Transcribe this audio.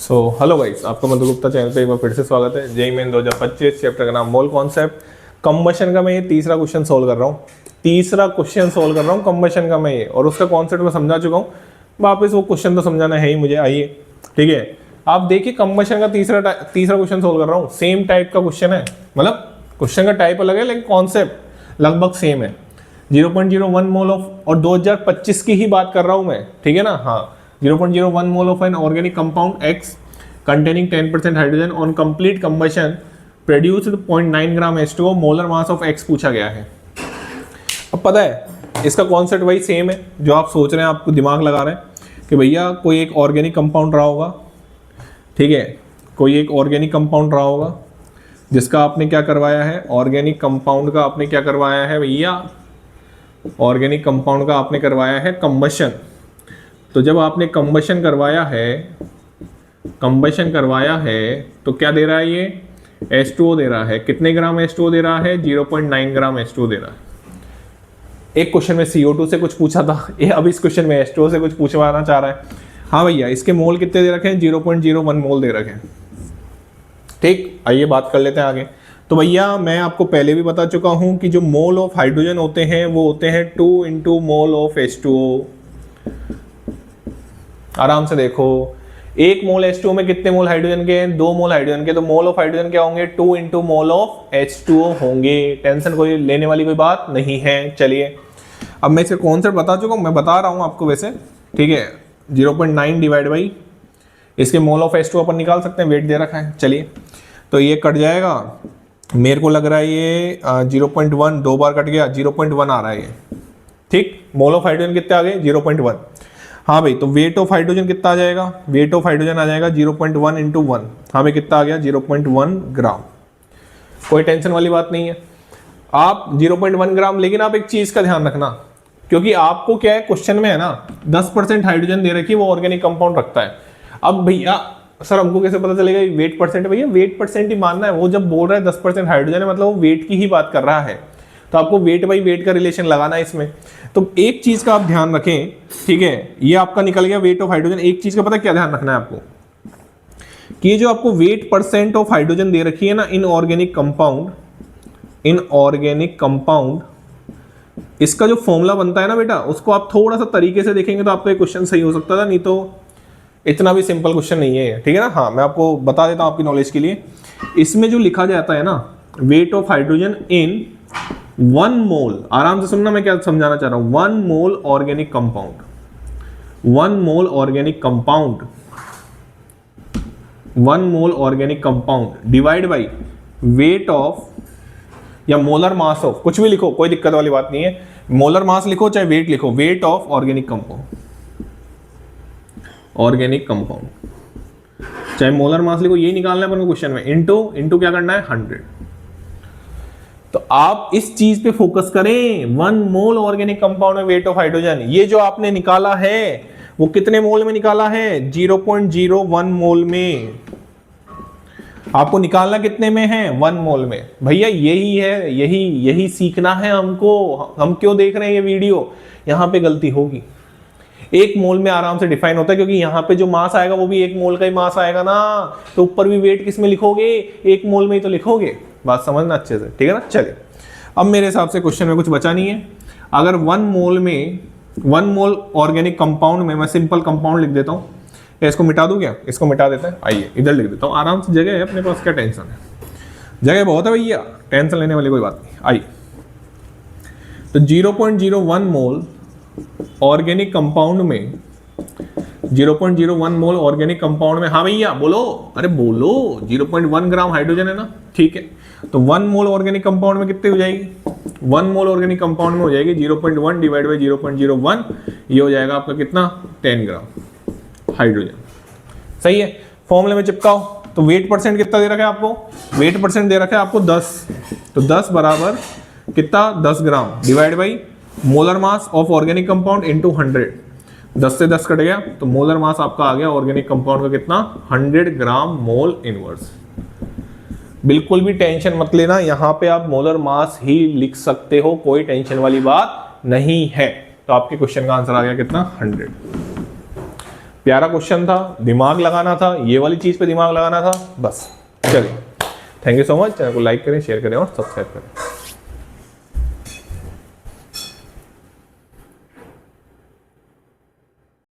Hello guys, आपका मधु Gupta channel पे एक बार फिर से स्वागत है। जेईई मेन 2025 चैप्टर का नाम मोल कॉन्सेप्ट कंबशन का मैं ये तीसरा क्वेश्चन सोल्व कर रहा हूँ। कंबशन का मैं ये, और उसका कॉन्सेप्ट मैं समझा चुका हूँ। वापस वो क्वेश्चन तो समझाना है ही मुझे, आइए ठीक है। आप देखिए कंबशन का तीसरा क्वेश्चन सोल्व कर रहा हूँ। सेम टाइप का क्वेश्चन है, मतलब क्वेश्चन का टाइप अलग है लेकिन कॉन्सेप्ट लगभग सेम है। 0.01 मोल ऑफ, और 2025 की ही बात कर रहा हूँ मैं, ठीक है ना। हाँ, 0.01 mole of an organic compound X containing 10% hydrogen on complete combustion produced 0.9 gram H2O, molar mass of X पूछा गया है। अब पता है इसका कॉन्सेप्ट वही सेम है जो आप सोच रहे हैं, आपको दिमाग लगा रहे हैं कि भैया कोई एक ऑर्गेनिक कंपाउंड रहा होगा, ठीक है, कोई एक ऑर्गेनिक कंपाउंड रहा होगा जिसका आपने क्या करवाया है, ऑर्गेनिक कंपाउंड का आपने क्या करवाया है भैया, ऑर्गेनिक कंपाउंड का आपने करवाया है कंबशन। तो जब आपने कंबशन करवाया है तो क्या दे रहा है ये, H2O दे रहा है। कितने ग्राम H2O दे रहा है, 0.9 ग्राम H2O दे रहा है। एक क्वेश्चन में CO2 से कुछ पूछा था, ये अब इस क्वेश्चन में H2O से कुछ पूछवाना चाह रहा है। हाँ भैया, इसके मोल कितने दे रखे हैं, 0.01 मोल दे रखे हैं। ठीक, आइए बात कर लेते हैं आगे। तो भैया मैं आपको पहले भी बता चुका हूं कि जो मोल ऑफ हाइड्रोजन होते हैं वो होते हैं 2 इंटू मोल ऑफ H2O। आराम से देखो, एक मोल H2O में कितने मोल हाइड्रोजन के हैं, 2 मोल हाइड्रोजन के। तो मोल ऑफ हाइड्रोजन क्या होंगे, 2 इंटू मोल ऑफ H2O होंगे। टेंशन कोई लेने वाली कोई बात नहीं है। चलिए अब मैं इसका कॉन्सेप्ट बता चुका हूँ, मैं बता रहा हूँ आपको वैसे, ठीक है। 0.9 डिवाइड बाई इसके मोल ऑफ H2O अपन निकाल सकते हैं, वेट दे रखा है। चलिए तो ये कट जाएगा, मेरे को लग रहा है ये 0.1 दो बार कट गया, 0.1 आ रहा है ये, ठीक। मोल ऑफ हाइड्रोजन कितने आ गए, 0.1। हाँ भाई, तो वेट ऑफ हाइड्रोजन कितना आ जाएगा, वेट ऑफ हाइड्रोजन आ जाएगा 0.1 इंटू 1। हाँ भाई, कितना आ गया, 0.1 ग्राम। कोई टेंशन वाली बात नहीं है, आप 0.1 ग्राम। लेकिन आप एक चीज का ध्यान रखना, क्योंकि आपको क्या है, क्वेश्चन में है ना 10% हाइड्रोजन दे रखी है, वो ऑर्गेनिक कंपाउंड रखता है। अब भैया सर हमको कैसे पता चलेगा वेट परसेंट, भैया वेट परसेंट ही मानना है। वो जब बोल रहा है 10% हाइड्रोजन है, मतलब वो वेट की ही बात कर रहा है। तो आपको वेट बाई वेट का रिलेशन लगाना है इसमें। तो एक चीज का आप ध्यान रखें, ठीक है, ये आपका निकल गया वेट ऑफ हाइड्रोजन। एक चीज का पता क्या ध्यान रखना है आपको, कि ये जो आपको वेट परसेंट ऑफ हाइड्रोजन दे रखी है ना इन ऑर्गेनिक कंपाउंड, इसका जो फॉर्मूला बनता है ना बेटा, उसको आप थोड़ा सा तरीके से देखेंगे तो आपका क्वेश्चन सही हो सकता था, नहीं तो इतना भी सिंपल क्वेश्चन नहीं है, ठीक है ना। हाँ, मैं आपको बता देता हूं आपकी नॉलेज के लिए। इसमें जो लिखा जाता है ना, वेट ऑफ हाइड्रोजन इन 1 मोल, आराम से सुनना मैं क्या समझाना चाह रहा हूं। 1 mole organic compound divide by weight of या मोलर मास ऑफ, कुछ भी लिखो, कोई दिक्कत वाली बात नहीं है। मोलर मास लिखो चाहे वेट लिखो, वेट ऑफ ऑर्गेनिक कंपाउंड, चाहे मोलर मास लिखो, यही निकालना है अपन को क्वेश्चन में। इनटू क्या करना है, 100। तो आप इस चीज पे फोकस करें, 1 मोल ऑर्गेनिक कंपाउंड में वेट ऑफ हाइड्रोजन। ये जो आपने निकाला है वो कितने मोल में निकाला है, 0.01 मोल में। आपको निकालना कितने में है, 1 मोल में। भैया यही है, यही सीखना है हमको। हम क्यों देख रहे हैं ये वीडियो, यहां पे गलती होगी। 1 मोल में आराम से डिफाइन होता है, क्योंकि यहाँ पे जो मास आएगा वो भी 1 मोल का ही मास आएगा ना। तो ऊपर भी वेट किस में लिखोगे, 1 मोल में ही तो लिखोगे। बात समझना अच्छे से, ठीक है ना। चलिए अब मेरे हिसाब से क्वेश्चन में कुछ बचा नहीं है। अगर 1 मोल ऑर्गेनिक कंपाउंड में, मैं सिंपल कंपाउंड लिख देता हूँ, इसको मिटा दूं क्या, इसको मिटा देते हैं। आइए इधर लिख देता हूँ, आराम से जगह है अपने पास, क्या टेंशन है, जगह बहुत है भैया, टेंशन लेने वाली कोई बात नहीं। आइए तो 0.01 मोल ऑर्गेनिक कंपाउंड में, 0.01 मोल ऑर्गेनिक कंपाउंड में, हाँ भैया बोलो, अरे बोलो, 0.1 ग्राम हाइड्रोजन है ना, ठीक है। तो 1 मोल ऑर्गेनिक कंपाउंड में कितने हो जाएगी, 1 मोल ऑर्गेनिक कंपाउंड में हो जाएगी 0.1 डिवाइड बाई 0.01, ये हो जाएगा आपका कितना, 10 ग्राम हाइड्रोजन। सही है, फॉर्मूले में चिपकाओ। तो वेट परसेंट कितना दे रखा है आपको, वेट परसेंट दे रखा है आपको 10। तो 10 बराबर कितना, 10 gram divide by molar mass of organic compound into 100। 10 से 10 कट गया, तो मोलर मास आपका आ गया ऑर्गेनिक कंपाउंड का कितना, 100 ग्राम मोल इनवर्स। बिल्कुल भी टेंशन मत लेना, यहां पे आप मोलर मास ही लिख सकते हो, कोई टेंशन वाली बात नहीं है। तो आपके क्वेश्चन का आंसर आ गया कितना, 100। प्यारा क्वेश्चन था, दिमाग लगाना था, ये वाली चीज पे दिमाग लगाना था बस। चलिए, thank you so much. Channel को लाइक करें, शेयर करें और सब्सक्राइब करें।